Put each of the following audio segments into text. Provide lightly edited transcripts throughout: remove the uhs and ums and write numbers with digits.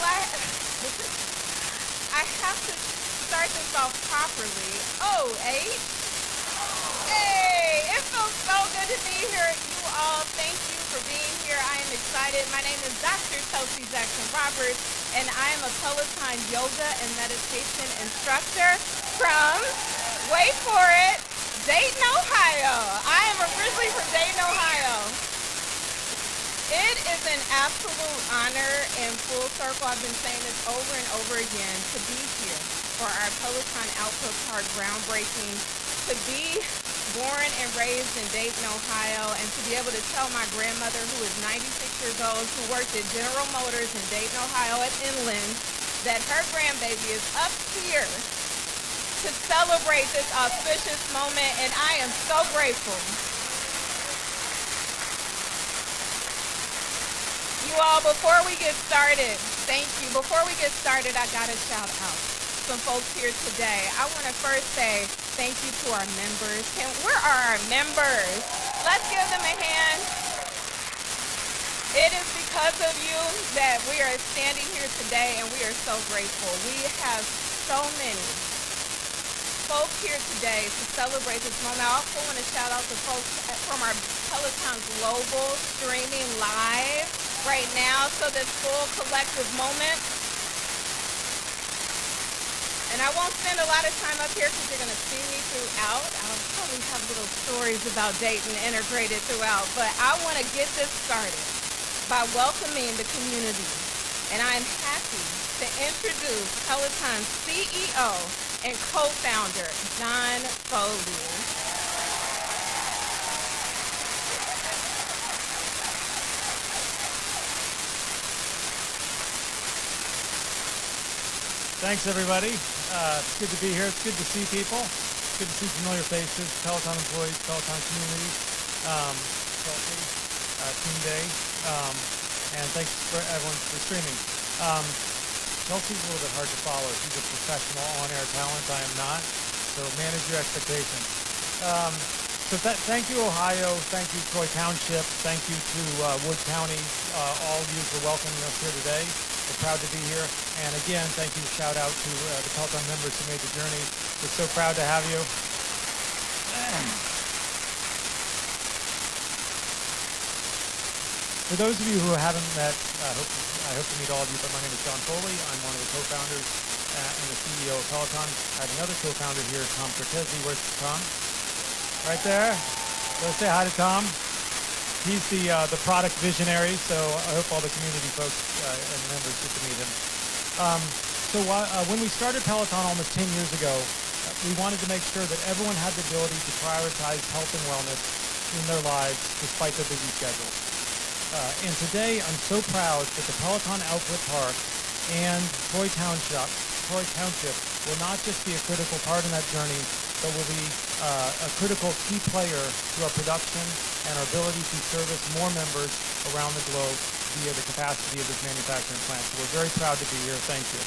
I have to start this off properly. Oh, 8. Hey, it feels so good to be here. You all, thank you for being here. I am excited. My name is Dr. Chelsea Jackson Roberts, and I am a Peloton yoga and meditation instructor from, wait for it, Dayton, Ohio. I am originally from Dayton, Ohio. It is an absolute honor and full circle. I've been saying this over and over again to be here for our Peloton Output Park groundbreaking, to be born and raised in Dayton, Ohio, and to be able to tell my grandmother, who is 96 years old, who worked at General Motors in Dayton, Ohio at Inland, that her grandbaby is up here to celebrate this auspicious moment, and I am so grateful. You all, before we get started, thank you. Before we get started, I got to shout out some folks here today. I want to first say thank you to our members. Where are our members? Let's give them a hand. It is because of you that we are standing here today, and we are so grateful. We have so many folks here today to celebrate this moment. I also want to shout out to folks from our Peloton Global streaming live right now, so this full collective moment. And I won't spend a lot of time up here because you're going to see me throughout. I'll probably have little stories about Dayton integrated throughout, but I want to get this started by welcoming the community. And I'm happy to introduce Peloton's CEO and co-founder, Jon Husted. Thanks, everybody. It's good to be here. It's good to see people. It's good to see familiar faces, Peloton employees, Peloton community, Chelsea, Team Day, and thanks for everyone for streaming. Chelsea's a little bit hard to follow. She's a professional on-air talent. I am not, so manage your expectations. Thank you, Ohio. Thank you, Troy Township. Thank you to Wood County. All of you for welcoming us here today. We're proud to be here. And again, thank you, shout out to the Peloton members who made the journey. We're so proud to have you. For those of you who haven't met, I hope to meet all of you, but my name is John Foley. I'm one of the co-founders and the CEO of Peloton. I have another co-founder here, Tom Cortese. Where's Tom? Right there. Let's say hi to Tom. He's the product visionary, so I hope all the community folks and members get to meet him. When we started Peloton almost 10 years ago, we wanted to make sure that everyone had the ability to prioritize health and wellness in their lives despite their busy schedules. And today, I'm so proud that the Peloton Output Park and Troy Township will not just be a critical part in that journey, but will be a critical key player to our production and our ability to service more members around the globe via the capacity of this manufacturing plant. So we're very proud to be here. Thank you.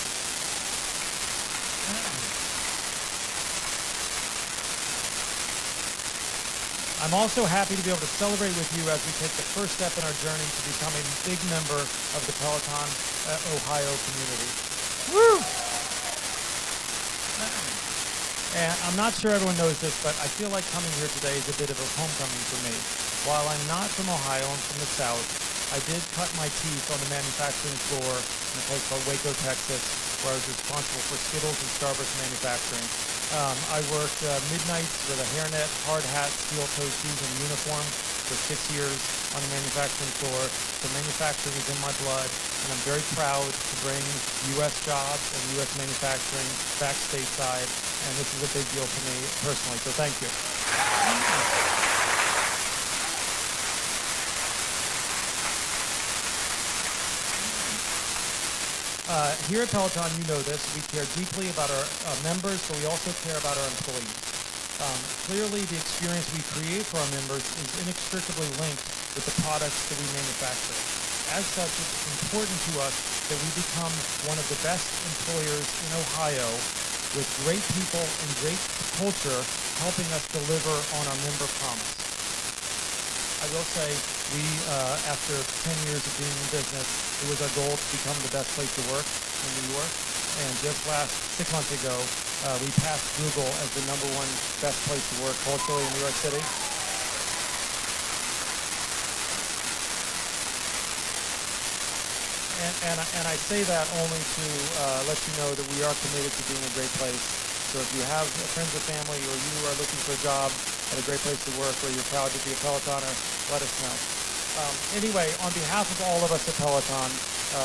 I'm also happy to be able to celebrate with you as we take the first step in our journey to becoming a big member of the Peloton Ohio community. Woo! And I'm not sure everyone knows this, but I feel like coming here today is a bit of a homecoming for me. While I'm not from Ohio, I'm from the South, I did cut my teeth on the manufacturing floor in a place called Waco, Texas, where I was responsible for Skittles and Starburst manufacturing. I worked midnights with a hairnet, hard hat, steel-toed shoes, and a uniform for 6 years on the manufacturing floor. So manufacturing is in my blood, and I'm very proud to bring U.S. jobs and U.S. manufacturing back stateside, and this is a big deal for me personally, so thank you. Here at Peloton, you know this, we care deeply about our members, but we also care about our employees. Clearly, the experience we create for our members is inextricably linked with the products that we manufacture. As such, it's important to us that we become one of the best employers in Ohio with great people and great culture helping us deliver on our member promise. I will say we, after 10 years of being in business, it was our goal to become the best place to work in New York. And just last 6 months ago, we passed Google as the #1 best place to work culturally in New York City. And I say that only to let you know that we are committed to being a great place. So if you have friends or family, or you are looking for a job at a great place to work, or you're proud to be a Pelotoner, let us know. Anyway, on behalf of all of us at Peloton,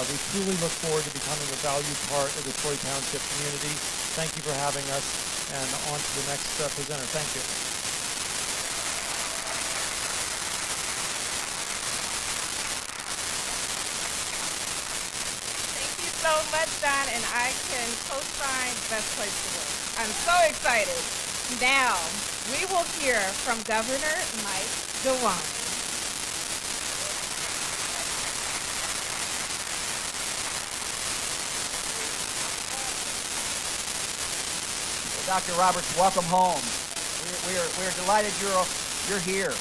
we truly look forward to becoming a valued part of the Troy Township community. Thank you for having us, and on to the next presenter. Thank you. So much, Jon, and I can co-sign best place to work. I'm so excited. Now, we will hear from Governor Mike DeWine. Well, Dr. Roberts, welcome home. We're delighted you're here.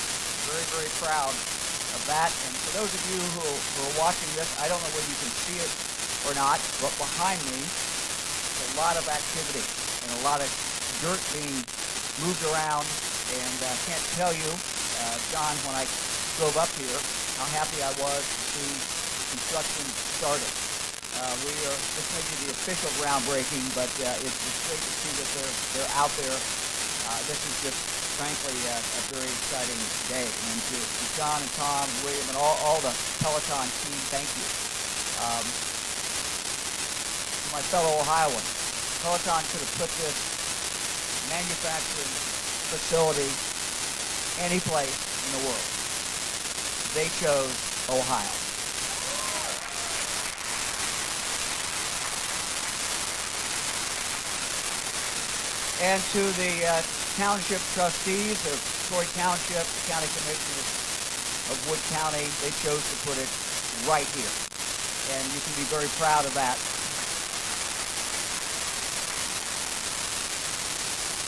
Very, very proud of that. And for those of you who are watching this, I don't know whether you can see it or not, but behind me is a lot of activity and a lot of dirt being moved around, and I can't tell you, Jon, when I drove up here, how happy I was to see construction started. This may be the official groundbreaking, but it's great to see that they're out there. This is just, frankly, a very exciting day. And to Jon and Tom, William, and all the Peloton team, thank you. My fellow Ohioans, Peloton could have put this manufacturing facility any place in the world. They chose Ohio. And to the township trustees of Troy Township, the county commissioners of Wood County, they chose to put it right here. And you can be very proud of that.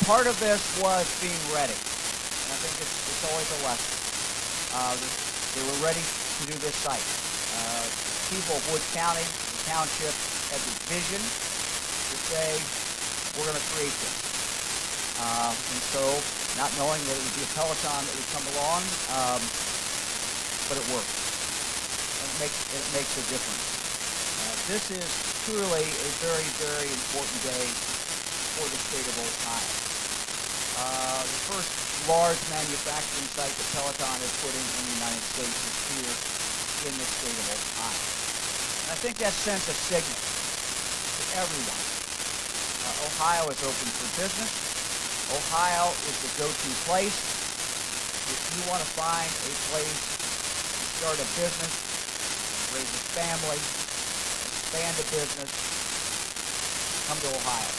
Part of this was being ready, and I think it's always a lesson. They were ready to do this site. People of Wood County, the township, had the vision to say, we're going to create this. And so, not knowing that it would be a Peloton that would come along, but it worked. And it makes a difference. This is truly a very, very important day for the state of Ohio. The first large manufacturing site that Peloton is putting in the United States is here in the state of Ohio. And I think that sends a signal to everyone. Ohio is open for business. Ohio is the go-to place. If you want to find a place to start a business, raise a family, expand a business, come to Ohio.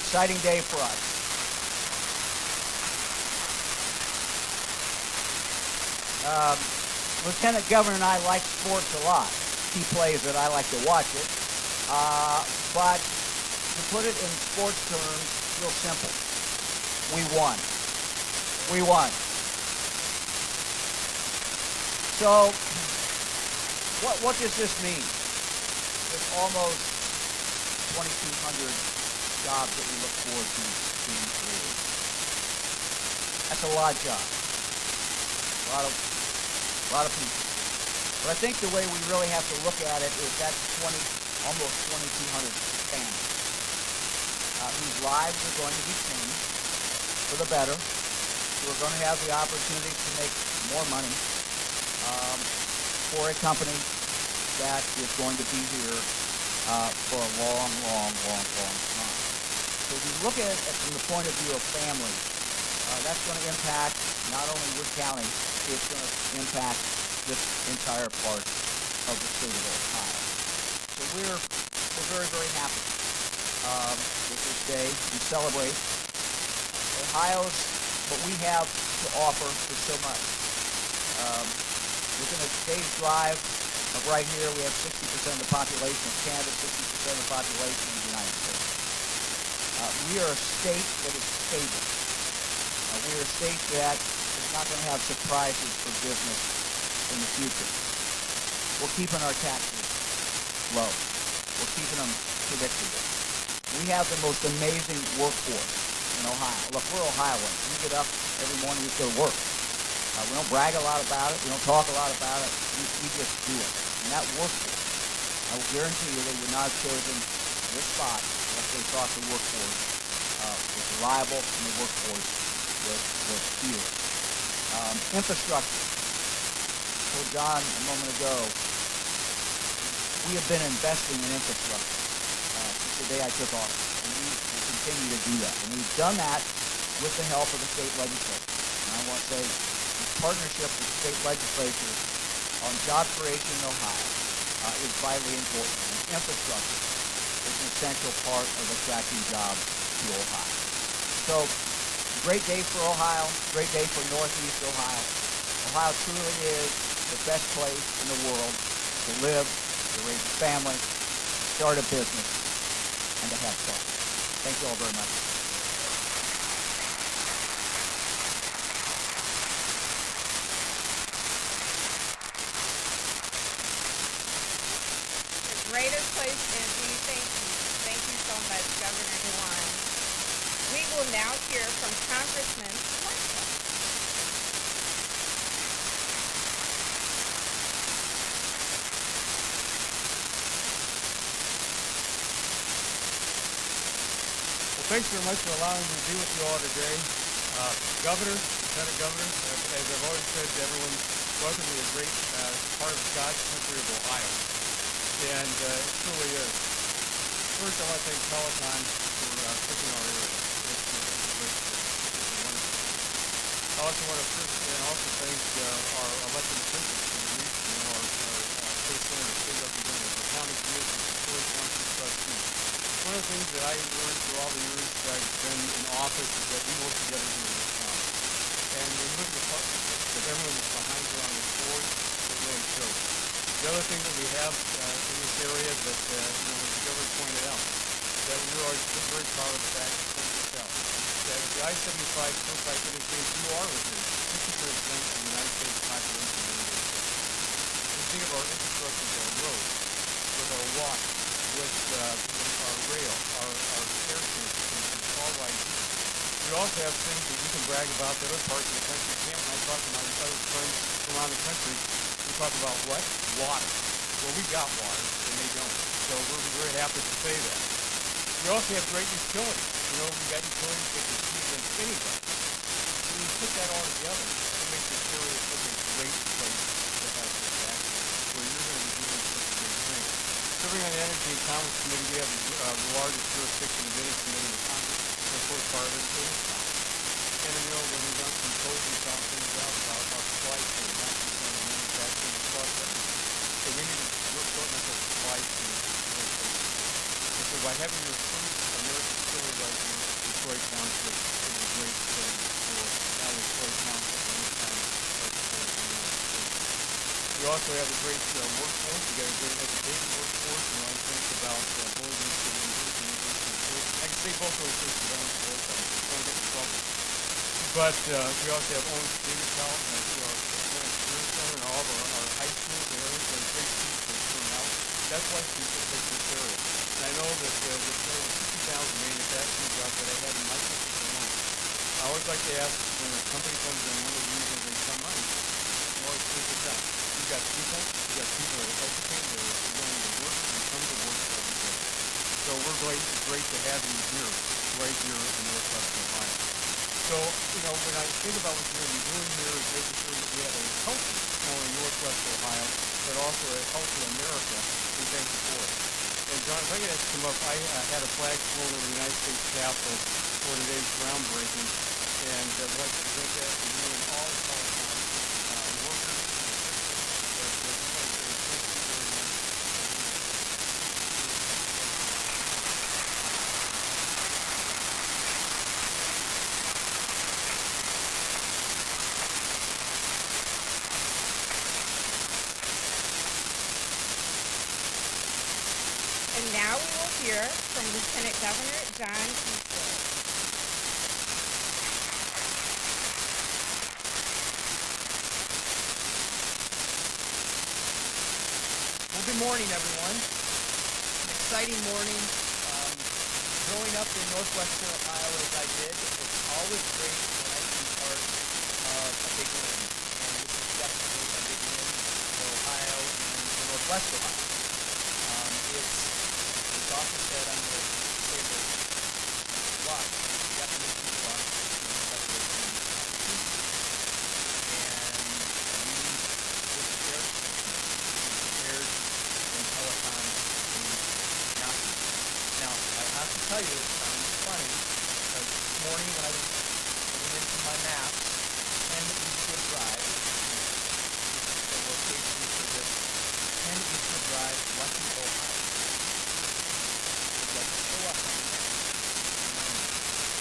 Exciting day for us. Lieutenant Governor and I like sports a lot. He plays it, I like to watch it. But to put it in sports terms, real simple. We won. We won. So, what does this mean? There's almost 2,200 jobs that we look forward to being created. That's a lot of jobs. A lot of people. But I think the way we really have to look at it is that's almost 2,200 families whose lives are going to be changed for the better, who are going to have the opportunity to make more money for a company that is going to be here for a long, long, long, long time. So if you look at it from the point of view of families, that's going to impact not only Wood County, it's going to impact this entire part of the state of Ohio. So we're very, very happy with this day. We celebrate. Ohio's, what we have to offer is so much. Within a day's drive of right here, we have 60% of the population of Canada, 60% of the population of the United States. We are a state that is stable. We are a state that is not going to have surprises for business in the future. We're keeping our taxes low. We're keeping them predictable. We have the most amazing workforce in Ohio. Look, we're Ohioans. We get up every morning, we go to work. We don't brag a lot about it. We don't talk a lot about it. We just do it. And that workforce, I will guarantee you they would not have chosen this spot unless they thought the workforce was reliable and the workforce was here. Infrastructure. I told John a moment ago, we have been investing in infrastructure since the day I took office. And we will continue to do that. And we've done that with the help of the state legislature. And I want to say this partnership with the state legislature on job creation in Ohio is vitally important. And infrastructure is an essential part of attracting jobs to Ohio. So, great day for Ohio, great day for Northeast Ohio. Ohio truly is the best place in the world to live, to raise a family, to start a business, and to have fun. Thank you all very much. The greatest place indeed. Thank you. Thank you so much, Governor DeWine. We will now hear from Congressman Luckey. Thanks very much for allowing me to be with you all today. Governor, Lieutenant Governor, as I've always said to everyone, welcome to a great part of God's country of Ohio. And it truly is. First, I want to thank Peloton for picking our area. It's a great city. It's wonderful. I also want to thank our elected officials for the region, our state senator, state representatives, the county commissioners, the Floyd County trustees. One of the things that I learned through all the years that I've been in office is that we work together here in this county. And when you look at the partnership that everyone is behind you on this board, it really shows. The other thing that we have in this area that, as the governor pointed out, that we're very proud of the fact that the I-75 turnpike interchange you are within 60% of the United States population. When you think of our infrastructure, our roads, with our walk, with our rail, our air transportation, all right. We also have things that we can brag about that other parts of the country can't. When I talk to my other friends from around the country, we talk about what? Water. Well, we got water, and they don't. So we're very happy to say that. We also have great utilities. We got utilities that can compete against anybody. So when you put that all together, it makes this area such a great place to have this access, where you're going to be doing such a great thing. Serving on the Energy and Commerce Committee, we have the largest jurisdiction of any committee in Congress, and of course part of it is this Congress. And when we've done some polls and found things out about our supply chain, not just on the manufacturing across everything. So we need to work on that supply chain. And so by having your first American facility right here, Detroit Township is a great thing for not only Detroit Township, but this town, but for the United States. We also have a great workforce. We got a great education workforce. I think about Boise State University. I can say both those things, but I don't know if I'm get in trouble. But we also have Owens Community College, and I see our career center and all of our high schools and areas that are great students that are coming out. That's why people pick this area. And I know that there's over 50,000 manufacturing jobs that I have in my district alone. I always like to ask when a company comes in, one of the reasons they come on, you always think of that. You've got people that are educated, that are willing to work, and come to work every day. So it's great to have you here, right here in Northwest Ohio. So, when I think about what you're going to be doing here is making sure that we have a healthy, not only Northwest Ohio, but also a healthy America, we thank you for it. And John, if I could ask you to come up, I had a flag flown over the United States Capitol for today's groundbreaking, and I'd like to present that to you and all the Peloton workers and officials. Thank you very much. And now we will hear from Lieutenant Governor Jon Husted. Good morning, everyone. An exciting morning. Growing up in northwestern Ohio as I did, it's always great when I can be part of a big win. And this is definitely a big win for Ohio and for Northwest Ohio. It's often said, I'm going to say this, luck, the definition of luck is separation and opportunity. And we were prepared when Peloton announced it. Now, I have to tell you, it sounds funny, because this morning when I was looking into my maps, 10 Eastwood Drive, the location for this 10 Eastwood Drive, Luckey, Ohio. It doesn't show up on the map.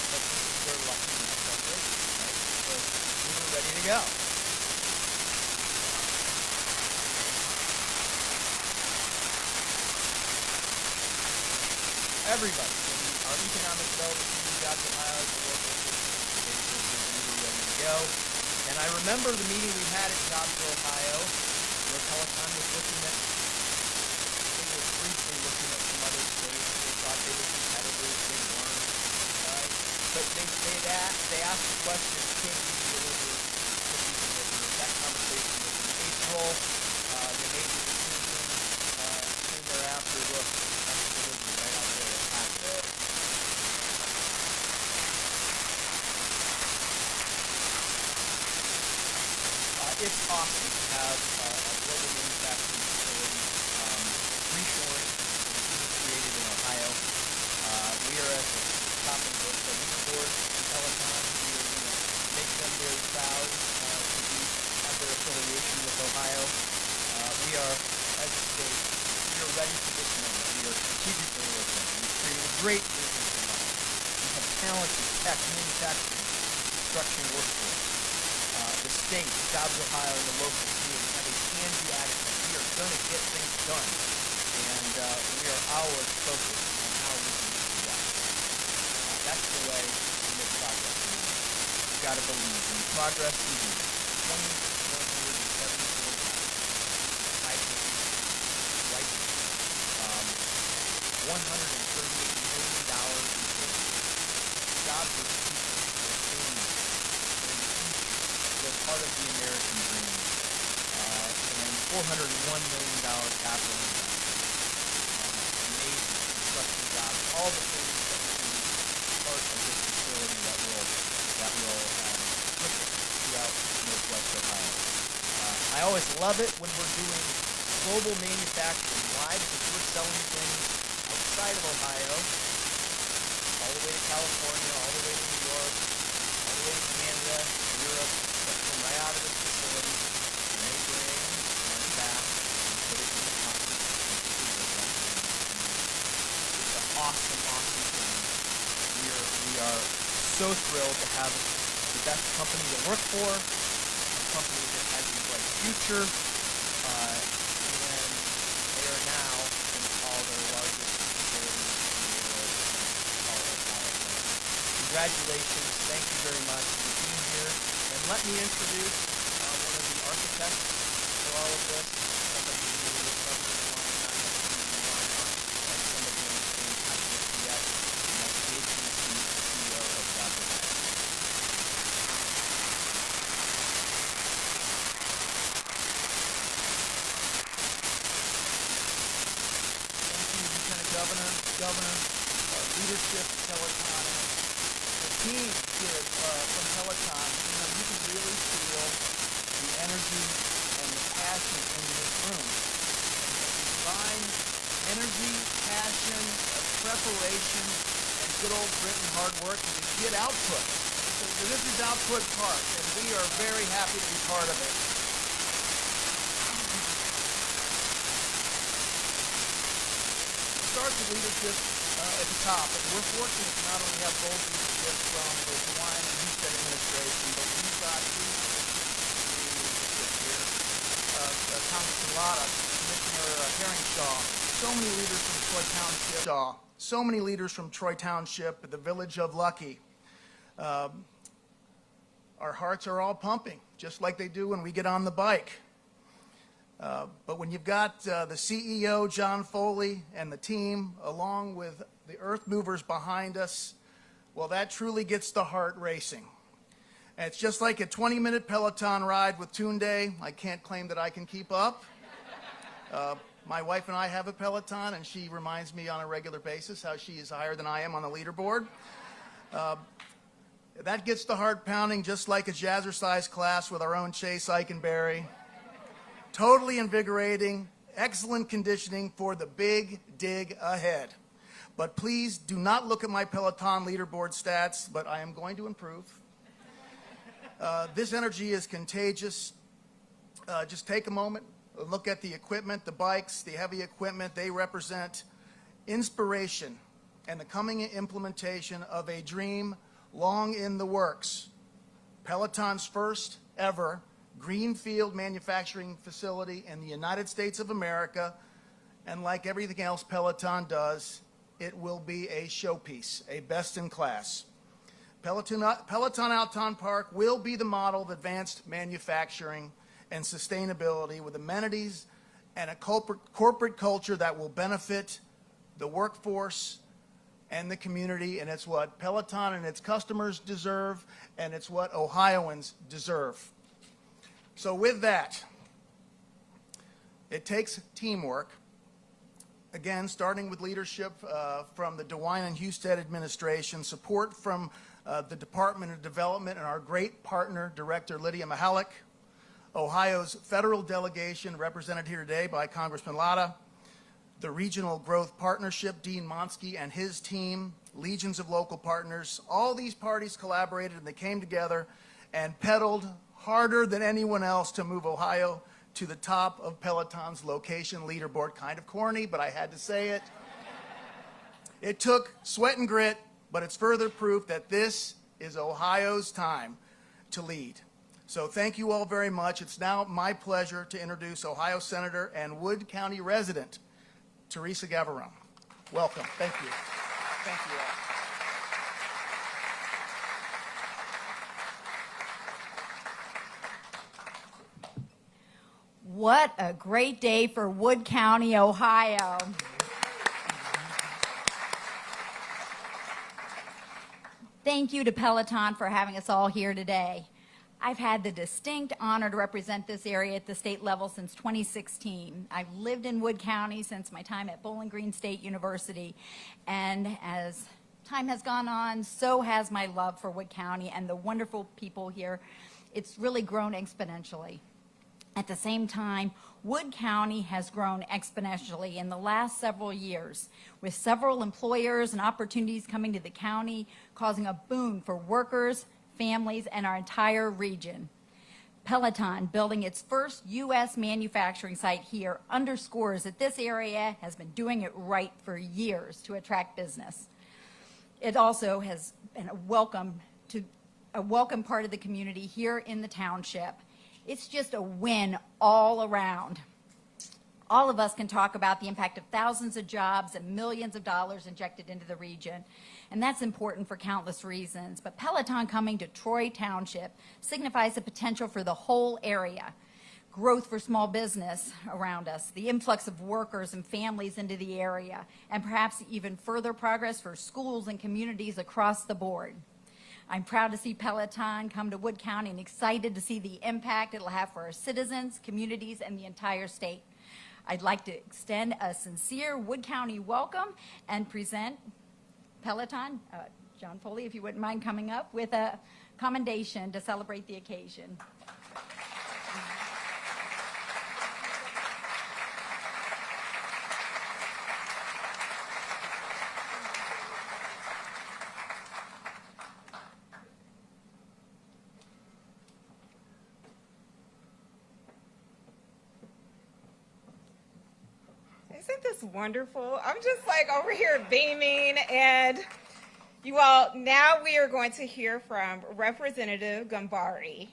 But this is where Luckey met celebration, right? So we were ready to go. Everybody in our economic development team in Jobs Ohio, the local basis, we were ready to go. And I remember the meeting we had at Jobs Ohio, where Peloton was looking at, they were briefly looking at some other states. They thought they were competitors, they weren't. Right? But they asked the question, can we deliver? Can we deliver? That conversation was in April. They made the decision soon thereafter. Look, that's the delivery right out there. It's awesome to have a global manufacturing facility, reshoring, created in Ohio. We are at the top of the leaderboard in Peloton. We are going to make them very proud to have their affiliation with Ohio. We are, as a state, we are ready for this moment. We are strategically looking. We've created a great business environment. We have talented tech, manufacturing, construction workforce. The state, Jobs Ohio, and the local community have a can-do attitude. We are going to get things done, and we are always focused on how we can get it done. That's the way we make progress. You've got to believe in progress. Indeed. 2,174 high right now. $138 million in savings. Jobs are part of the American dream, and $401 million capital investment, amazing construction jobs, all the things that will be part of this facility that will ripple throughout Northwest Ohio. I always love it when we're doing global manufacturing. Why? Because we're selling things outside of Ohio, all the way to California, all the way to New York, all the way to Canada, Europe, right out of the facility, and they bring money back and put it in the pocket. It's an awesome, awesome thing. We are so thrilled to have the best company to work for, a company that has a bright future, and they are now going to call their largest facility in the world and call it Peloton. Congratulations. Thank you very much for being here. And let me introduce one of the architects for all of this, somebody who is probably DeWine and Lt, and somebody who understands how to get to that, and that's Jason, the CEO of Jobs Ohio. Thank you, Lieutenant Governor, leadership, Peloton, the team here from Peloton. You can really feel the energy and the passion in this room. You combine energy, passion, preparation, and good old grit and hard work, and you get output. So this is Output Park, and we are very happy to be part of it. Start with leadership at the top. And we're fortunate to not only have bold leadership from the DeWine and Lt administration, but we've got two leadership here. Congressman Lotta, Commissioner Herringshaw, so many leaders from Troy Township, so many leaders from Troy Township, the village of Luckey. Our hearts are all pumping, just like they do when we get on the bike. But when you've got the CEO, Jon Foley, and the team, along with the earth movers behind us, well, that truly gets the heart racing. And it's just like a 20-minute Peloton ride with Tunde. I can't claim that I can keep up. My wife and I have a Peloton, and she reminds me on a regular basis how she is higher than I am on the leaderboard. That gets the heart pounding just like a jazzercise class with our own Chase Eikenberry. Totally invigorating, excellent conditioning for the big dig ahead. But please do not look at my Peloton leaderboard stats, but I am going to improve. This energy is contagious. Just take a moment, look at the equipment, the bikes, the heavy equipment. They represent inspiration and the coming implementation of a dream long in the works. Peloton's first ever greenfield manufacturing facility in the United States of America, and like everything else Peloton does, it will be a showpiece, a best in class. Peloton Output Park will be the model of advanced manufacturing and sustainability with amenities and a corporate culture that will benefit the workforce and the community, and it's what Peloton and its customers deserve, and it's what Ohioans deserve. So with that, it takes teamwork, again, starting with leadership from the DeWine and Husted administration, support from the Department of Development and our great partner, Director Lydia Mihalik, Ohio's federal delegation represented here today by Congressman Lt, the Regional Growth Partnership, Dean Monsky and his team, legions of local partners. All these parties collaborated and they came together and pedaled harder than anyone else to move Ohio to the top of Peloton's location leaderboard. Kind of corny, but I had to say it. It took sweat and grit, but it's further proof that this is Ohio's time to lead. So thank you all very much. It's now my pleasure to introduce Ohio Senator and Wood County resident, Teresa Gavarone. Welcome. Thank you. Thank you all. What a great day for Wood County, Ohio. Thank you to Peloton for having us all here today. I've had the distinct honor to represent this area at the state level since 2016. I've lived in Wood County since my time at Bowling Green State University, and as time has gone on, so has my love for Wood County and the wonderful people here. It's really grown exponentially. At the same time, Wood County has grown exponentially in the last several years, with several employers and opportunities coming to the county, causing a boom for workers, families, and our entire region. Peloton building its first U.S. manufacturing site here underscores that this area has been doing it right for years to attract business. It also has been a welcome part of the community here in the township. It's just a win all around. All of us can talk about the impact of thousands of jobs and millions of dollars injected into the region, and that's important for countless reasons. But Peloton coming to Troy Township signifies the potential for the whole area. Growth for small business around us, the influx of workers and families into the area, and perhaps even further progress for schools and communities across the board. I'm proud to see Peloton come to Wood County and excited to see the impact it'll have for our citizens, communities, and the entire state. I'd like to extend a sincere Wood County welcome and present Peloton, Jon Foley, if you wouldn't mind coming up with a commendation to celebrate the occasion. Isn't this wonderful? I'm just like over here beaming, and you all, now we are going to hear from Representative Gambari.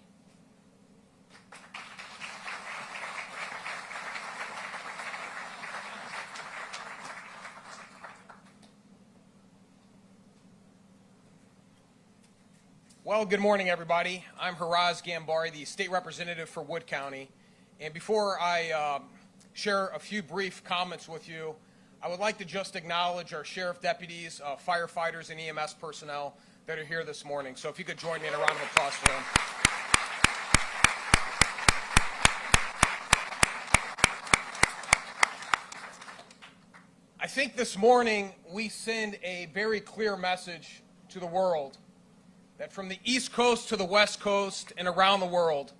Well, good morning, everybody. I'm Haraz Gambari, the state representative for Wood County, And before I share a few brief comments with you, I would like to just acknowledge our sheriff deputies, firefighters, and EMS personnel that are here this morning. So if you could join me in a round of applause for them. I think this morning we send a very clear message to the world that from the East Coast to the West Coast and around the world,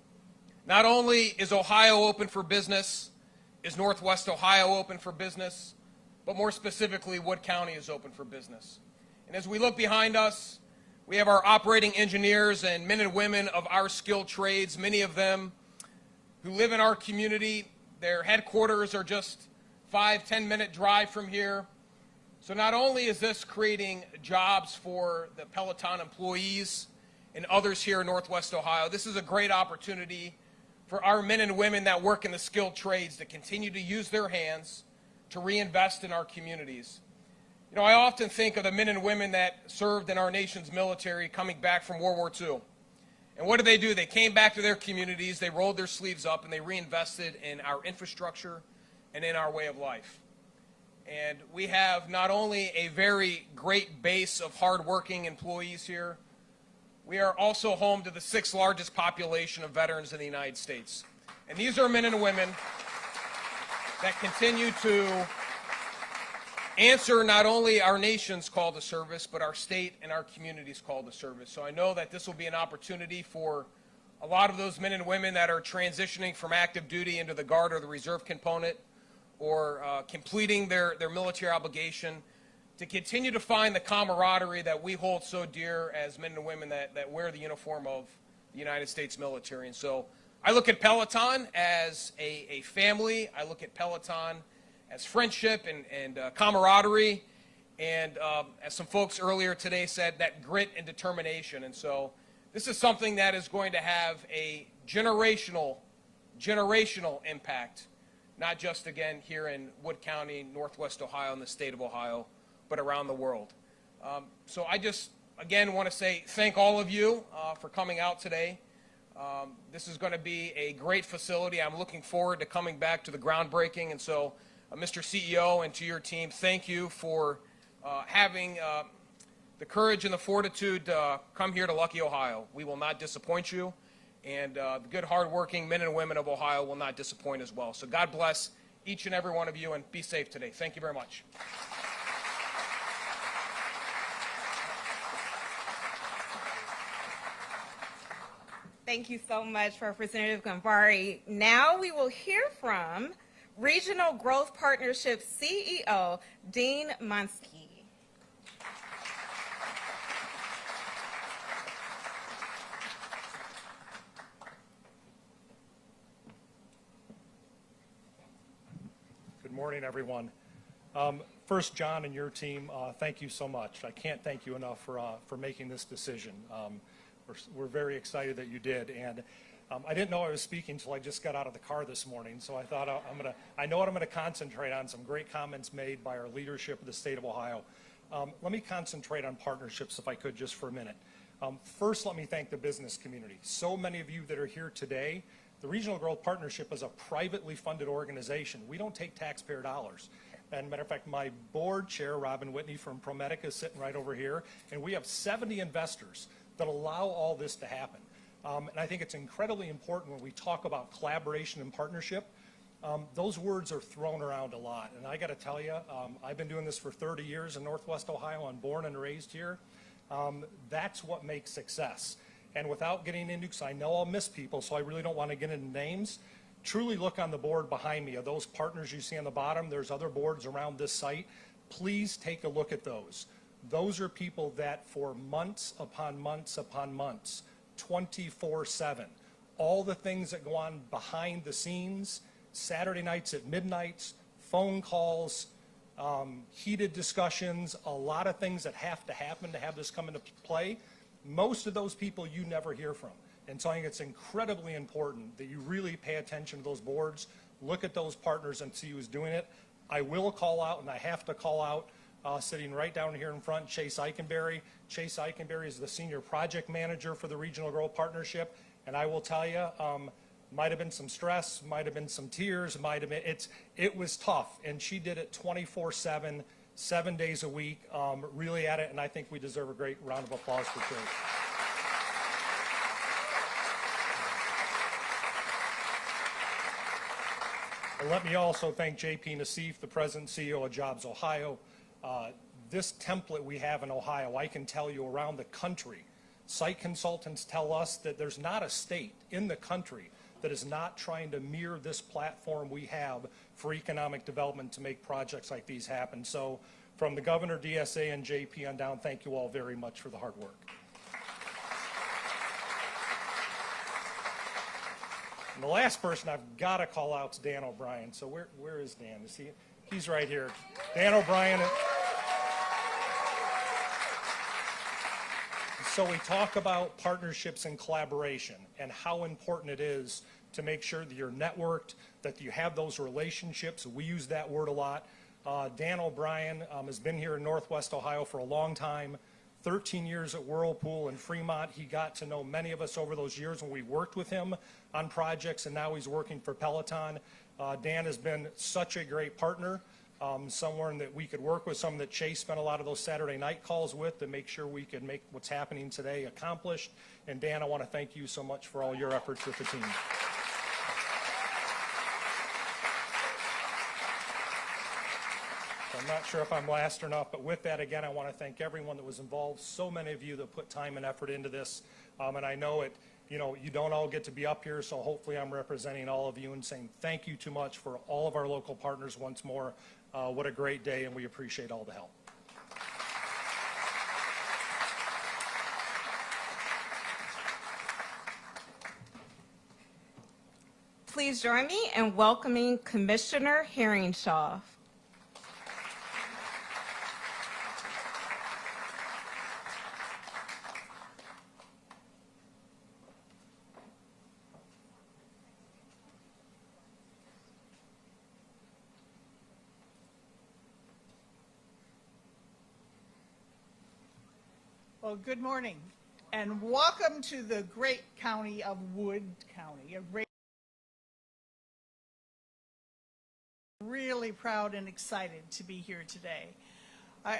not only is Ohio open for business, is Northwest Ohio open for business, but more specifically, Wood County is open for business. And as we look behind us, we have our operating engineers and men and women of our skilled trades, many of them who live in our community. Their headquarters are just 5-10-minute drive from here. So not only is this creating jobs for the Peloton employees and others here in Northwest Ohio, this is a great opportunity for our men and women that work in the skilled trades to continue to use their hands to reinvest in our communities. You know, I often think of the men and women that served in our nation's military coming back from World War II. And what did? They came back to their communities, they rolled their sleeves up, and they reinvested in our infrastructure and in our way of life. And we have not only a very great base of hardworking employees here, we are also home to the 6th largest population of veterans in the United States. And these are men and women that continue to answer not only our nation's call to service, but our state and our community's call to service. So I know that this will be an opportunity for a lot of those men and women that are transitioning from active duty into the Guard or the Reserve component, or completing their military obligation, to continue to find the camaraderie that we hold so dear as men and women that wear the uniform of the United States military. And so I look at Peloton as a family. I look at Peloton as friendship and camaraderie. And as some folks earlier today said, that grit and determination. And so this is something that is going to have a generational impact, not just, again, here in Wood County, Northwest Ohio, and the state of Ohio, but around the world. So I just, again, want to say thank all of you for coming out today. This is going to be a great facility. I'm looking forward to coming back to the groundbreaking. And so, Mr. CEO, and to your team, thank you for having the courage and the fortitude to come here to Luckey, Ohio. We will not disappoint you. And the good, hardworking men and women of Ohio will not disappoint as well. So God bless each and every one of you, and be safe today. Thank you very much. Thank you so much, Representative Gambari. Now we will hear from Regional Growth Partnership CEO, Dean Munsky. Good morning, everyone. First, John and your team, thank you so much. I can't thank you enough for making this decision. We're very excited that you did, and I didn't know I was speaking until I just got out of the car this morning, so I thought I know what I'm going to concentrate on, some great comments made by our leadership of the state of Ohio. Let me concentrate on partnerships if I could just for a minute. First, let me thank the business community. So many of you that are here today. The Regional Growth Partnership is a privately funded organization. We don't take taxpayer dollars. And matter of fact, my board chair, Robin Whitney from ProMedica, is sitting right over here, and we have 70 investors that allow all this to happen. And I think it's incredibly important when we talk about collaboration and partnership. Those words are thrown around a lot, and I got to tell you, I've been doing this for 30 years in Northwest Ohio. I'm born and raised here. That's what makes success. And without getting into, because I know I'll miss people, so I really don't want to get into names, truly look on the board behind me. Of those partners you see on the bottom, there's other boards around this site. Please take a look at those. Those are people that for months upon months upon months, 24/7, all the things that go on behind the scenes, Saturday nights at midnight, phone calls, heated discussions, a lot of things that have to happen to have this come into play. Most of those people you never hear from. And so I think it's incredibly important that you really pay attention to those boards, look at those partners and see who's doing it. I will call out, and I have to call out, sitting right down here in front, Chase Eikenberry. Chase Eikenberry is the Senior Project Manager for the Regional Growth Partnership. And I will tell you, Might have been some stress, might have been some tears, might have been, it was tough, and she did it 24/7, 7 days a week, really at it, and I think we deserve a great round of applause for Trish. And let me also thank JP Nassif, the President and CEO of Jobs Ohio. This template we have in Ohio, I can tell you around the country, site consultants tell us that there's not a state in the country that is not trying to mirror this platform we have for economic development to make projects like these happen. So from the governor, DSA, and JP on down, thank you all very much for the hard work. And the last person I've got to call out is Dan O'Brien. So where is Dan? Is he? He's right here. Dan O'Brien. So we talk about partnerships and collaboration and how important it is to make sure that you're networked, that you have those relationships. We use that word a lot. Dan O'Brien has been here in Northwest Ohio for a long time, 13 years at Whirlpool in Fremont. He got to know many of us over those years when we worked with him on projects, and now he's working for Peloton. Dan has been such a great partner. Someone that we could work with, someone that Chase spent a lot of those Saturday night calls with to make sure we could make what's happening today accomplished. And Dan, I want to thank you so much for all your efforts with the team. I'm not sure if I'm last or not, but with that, again, I want to thank everyone that was involved, so many of you that put time and effort into this. And I know it, you don't all get to be up here, so hopefully I'm representing all of you and saying thank you too much for all of our local partners once more. What a great day, and we appreciate all the help. Please join me in welcoming Commissioner Herringshaw. Well, good morning, and welcome to the great county of Wood County. Really proud and excited to be here today.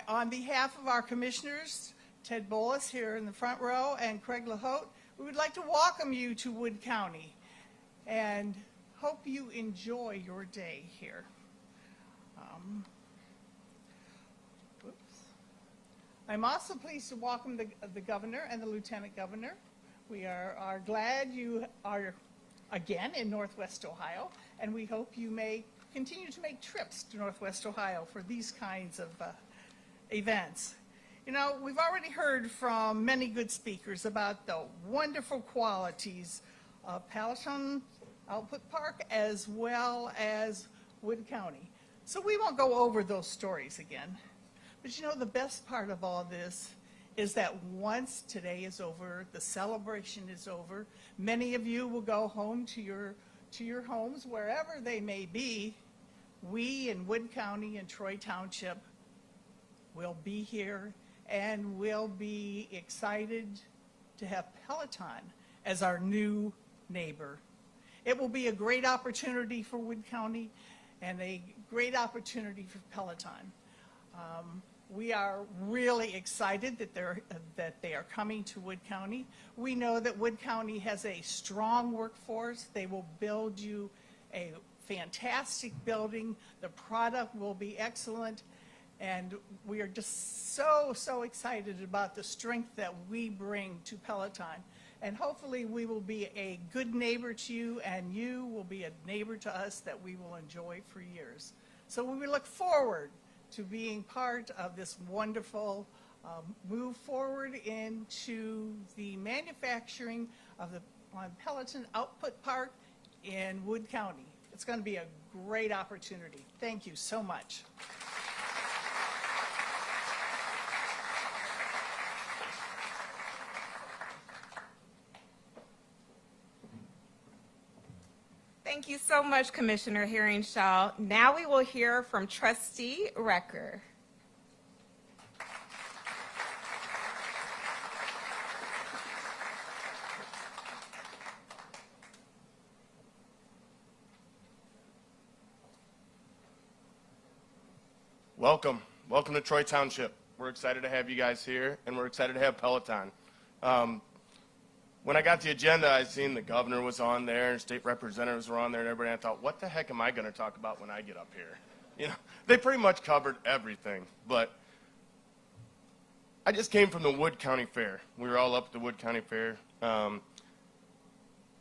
On behalf of our commissioners, Ted Bolus here in the front row and Craig LaHote, we would like to welcome you to Wood County and hope you enjoy your day here. I'm also pleased to welcome the governor and the lieutenant governor. We are glad you are again in Northwest Ohio, and we hope you may continue to make trips to Northwest Ohio for these kinds of events. We've already heard from many good speakers about the wonderful qualities of Peloton Output Park as well as Wood County. So we won't go over those stories again. But the best part of all this is that once today is over, the celebration is over, many of you will go home to your homes, wherever they may be. We in Wood County and Troy Township will be here and will be excited to have Peloton as our new neighbor. It will be a great opportunity for Wood County and a great opportunity for Peloton. We are really excited that they are coming to Wood County. We know that Wood County has a strong workforce. They will build you a fantastic building. The product will be excellent. And we are just so excited about the strength that we bring to Peloton. And hopefully we will be a good neighbor to you, and you will be a neighbor to us that we will enjoy for years. So we look forward to being part of this wonderful move forward into the manufacturing of the Peloton Output Park in Wood County. It's going to be a great opportunity. Thank you so much. Thank you so much, Commissioner Herringshaw. Now we will hear from Trustee Recker. Welcome. Welcome to Troy Township. We're excited to have you guys here, and we're excited to have Peloton. When I got the agenda, I seen the governor was on there, and state representatives were on there, and everybody, and I thought, what the heck am I going to talk about when I get up here? You know, they pretty much covered everything, but I just came from the Wood County Fair. We were all up at the Wood County Fair. And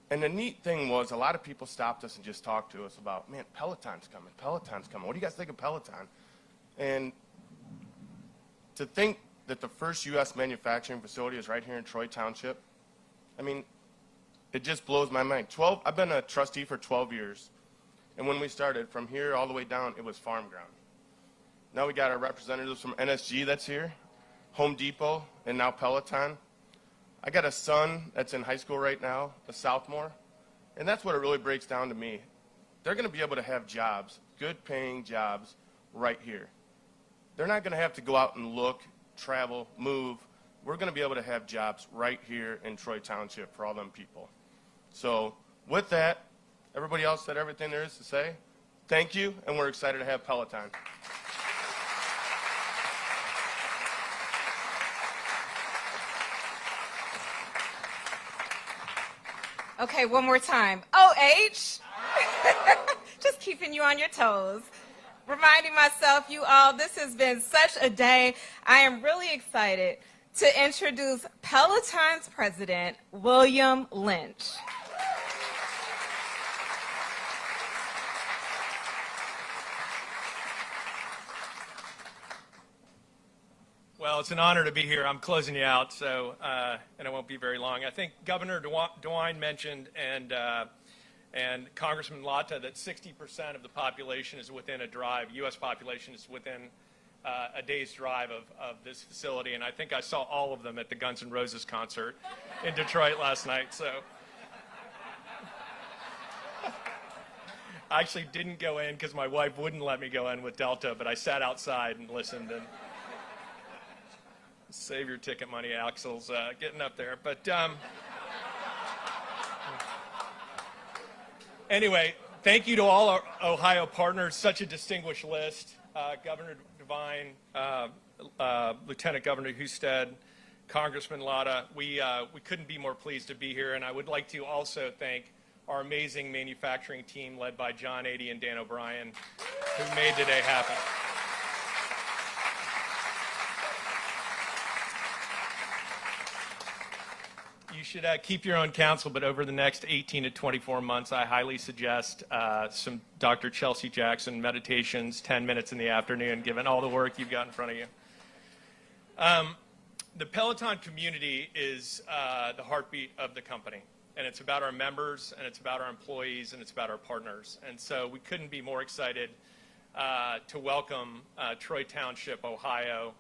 the neat thing was a lot of people stopped us and just talked to us about, man, Peloton's coming. Peloton's coming. What do you guys think of Peloton? And to think that the first U.S. manufacturing facility is right here in Troy Township, I mean, it just blows my mind. I've been a trustee for 12 years. And when we started, from here all the way down, it was farm ground. Now we got our representatives from NSG that's here, Home Depot, and now Peloton. I got a son that's in high school right now, a sophomore, and that's what it really breaks down to me. They're going to be able to have jobs, good paying jobs, right here. They're not going to have to go out and look, travel, move. We're going to be able to have jobs right here in Troy Township for all them people. So with that, everybody else said everything there is to say. Thank you, and we're excited to have Peloton. Okay, one more time. OH. Just keeping you on your toes. Reminding myself, you all, this has been such a day. I am really excited to introduce Peloton's president, William Lynch. Well, it's an honor to be here. I'm closing you out, so and it won't be very long. I think Governor DeWine mentioned and Congressman Lt that 60% of the population is within a drive. U.S. population is within a day's drive of this facility, and I think I saw all of them at the Guns N' Roses concert in Detroit last night. So I actually didn't go in because my wife wouldn't let me go in with Delta, but I sat outside and listened. And save your ticket money, Axel's getting up there. But anyway, thank you to all our Ohio partners. Such a distinguished list. Governor DeWine, Lieutenant Governor Husted, Congressman Lt. We couldn't be more pleased to be here. And I would like to also thank our amazing manufacturing team led by Jon Husted and Dan O'Brien, who made today happen. You should keep your own counsel, but over the next 18 to 24 months, I highly suggest some Dr. Chelsea Jackson meditations, 10 minutes in the afternoon, given all the work you've got in front of you. The Peloton community is the heartbeat of the company, and it's about our members, and it's about our employees, and it's about our partners. And so we couldn't be more excited to welcome Troy Township, Ohio,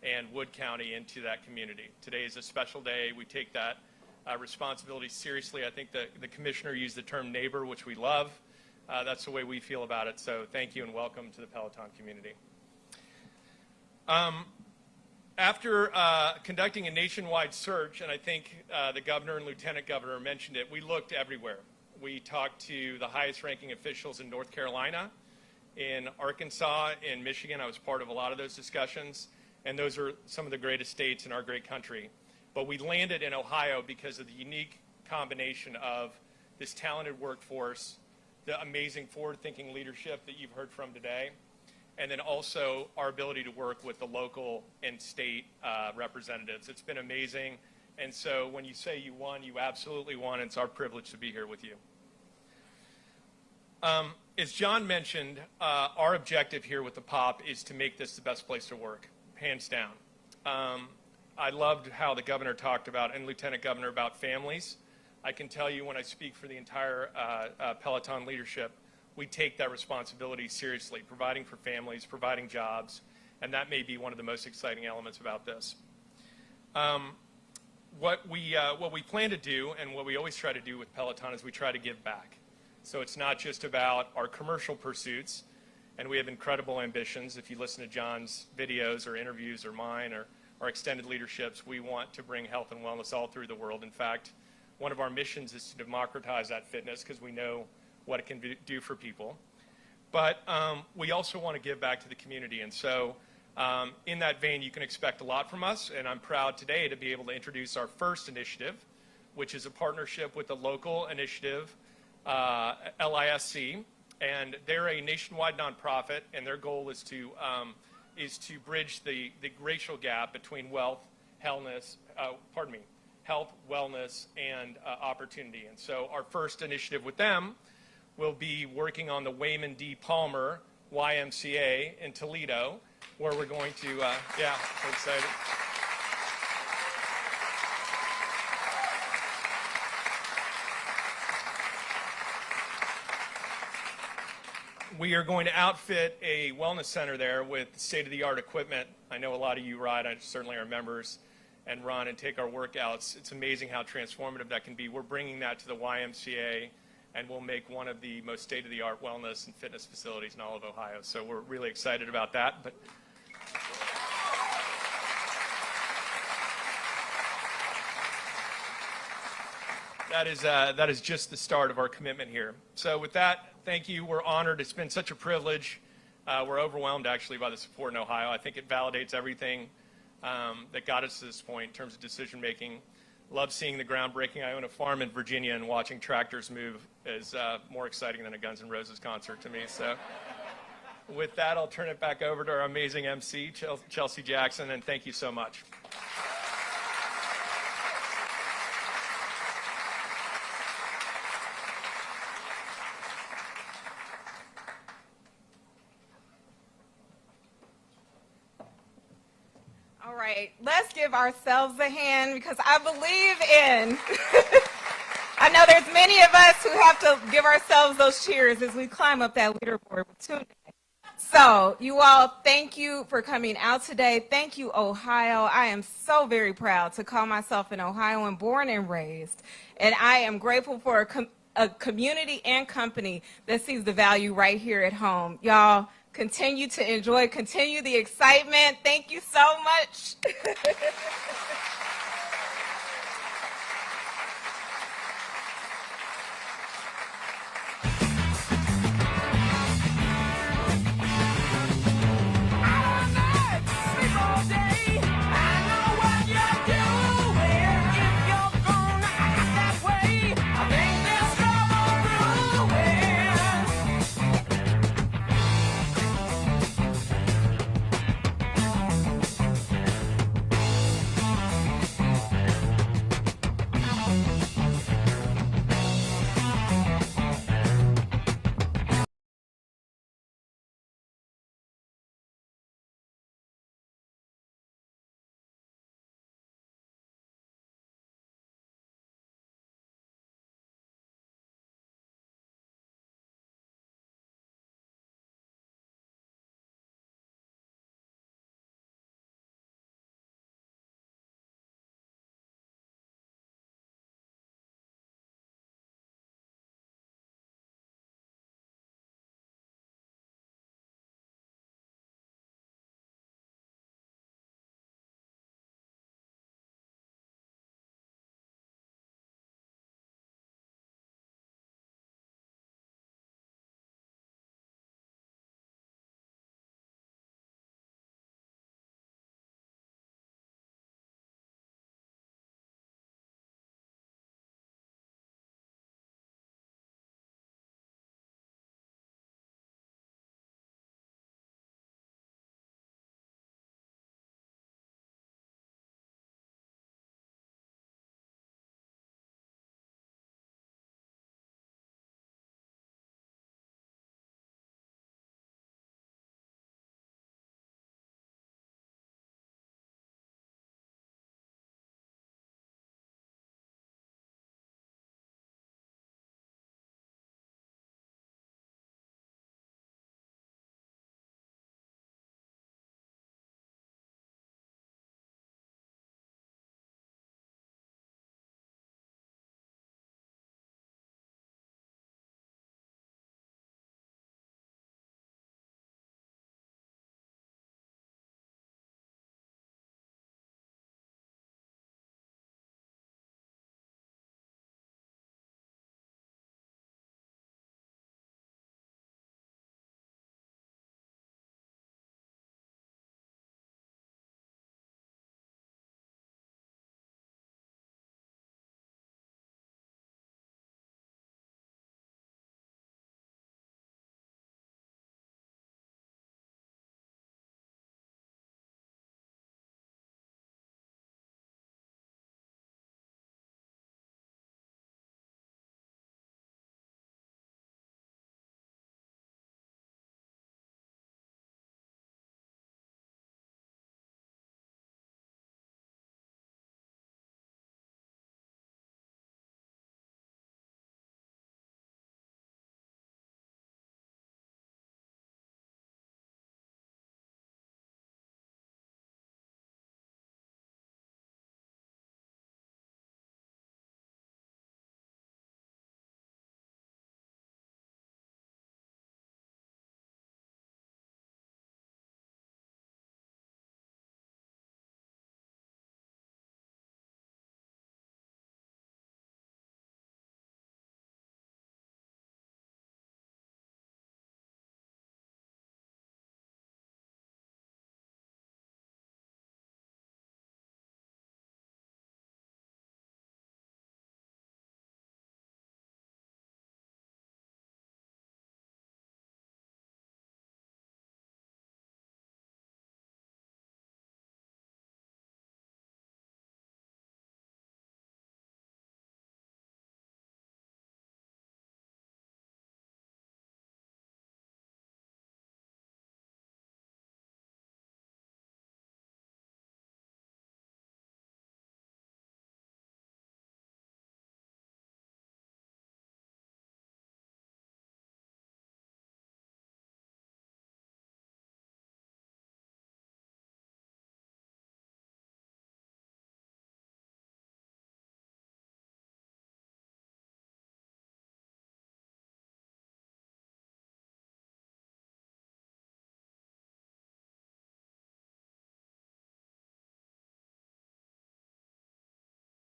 and Wood County into that community. Today is a special day. We take that responsibility seriously. I think the commissioner used the term neighbor, which we love. That's the way we feel about it. So thank you and welcome to the Peloton community. After conducting a nationwide search, and I think the governor and lieutenant governor mentioned it, we looked everywhere. We talked to the highest ranking officials in North Carolina, in Arkansas, in Michigan. I was part of a lot of those discussions, and those are some of the greatest states in our great country. But we landed in Ohio because of the unique combination of this talented workforce, the amazing forward-thinking leadership that you've heard from today, and then also our ability to work with the local and state representatives. It's been amazing. And so when you say you won, you absolutely won. It's our privilege to be here with you. As John mentioned, our objective here with the POP is to make this the best place to work, hands down. I loved how the governor talked about, and Lieutenant Governor, about families. I can tell you when I speak for the entire Peloton leadership, we take that responsibility seriously, providing for families, providing jobs, and that may be one of the most exciting elements about this. What we plan to do, and what we always try to do with Peloton, is we try to give back. So it's not just about our commercial pursuits, and we have incredible ambitions. If you listen to John's videos or interviews or mine or our extended leaderships, we want to bring health and wellness all through the world. In fact, one of our missions is to democratize that fitness because we know what it can do for people. but we also want to give back to the community. And so in that vein, you can expect a lot from us, and I'm proud today to be able to introduce our first initiative, which is a partnership with the local initiative, LISC, and they're a nationwide nonprofit, and their goal is to bridge the racial gap between health, wellness, and opportunity. And so our first initiative with them will be working on the Wayman D. Palmer YMCA in Toledo, where we're going to, yeah, we're excited. We are going to outfit a wellness center there with state-of-the-art equipment. I know a lot of you ride, certainly our members, and run and take our workouts. It's amazing how transformative that can be. We're bringing that to the YMCA, and we'll make one of the most state-of-the-art wellness and fitness facilities in all of Ohio. So we're really excited about that. But that is just the start of our commitment here. So with that, thank you. We're honored. It's been such a privilege. We're overwhelmed, actually, by the support in Ohio. I think it validates everything that got us to this point in terms of decision making. Love seeing the groundbreaking. I own a farm in Virginia, and watching tractors move is more exciting than a Guns N' Roses concert to me. So with that, I'll turn it back over to our amazing MC, Chelsea Jackson, and thank you so much. All right, let's give ourselves a hand because I believe in, I know there's many of us who have to give ourselves those cheers as we climb up that leaderboard with Tune. So you all, thank you for coming out today. Thank you, Ohio. I am so very proud to call myself an Ohioan born and raised, and I am grateful for a community and company that sees the value right here at home. Y'all, continue to enjoy, continue the excitement. Thank you so much.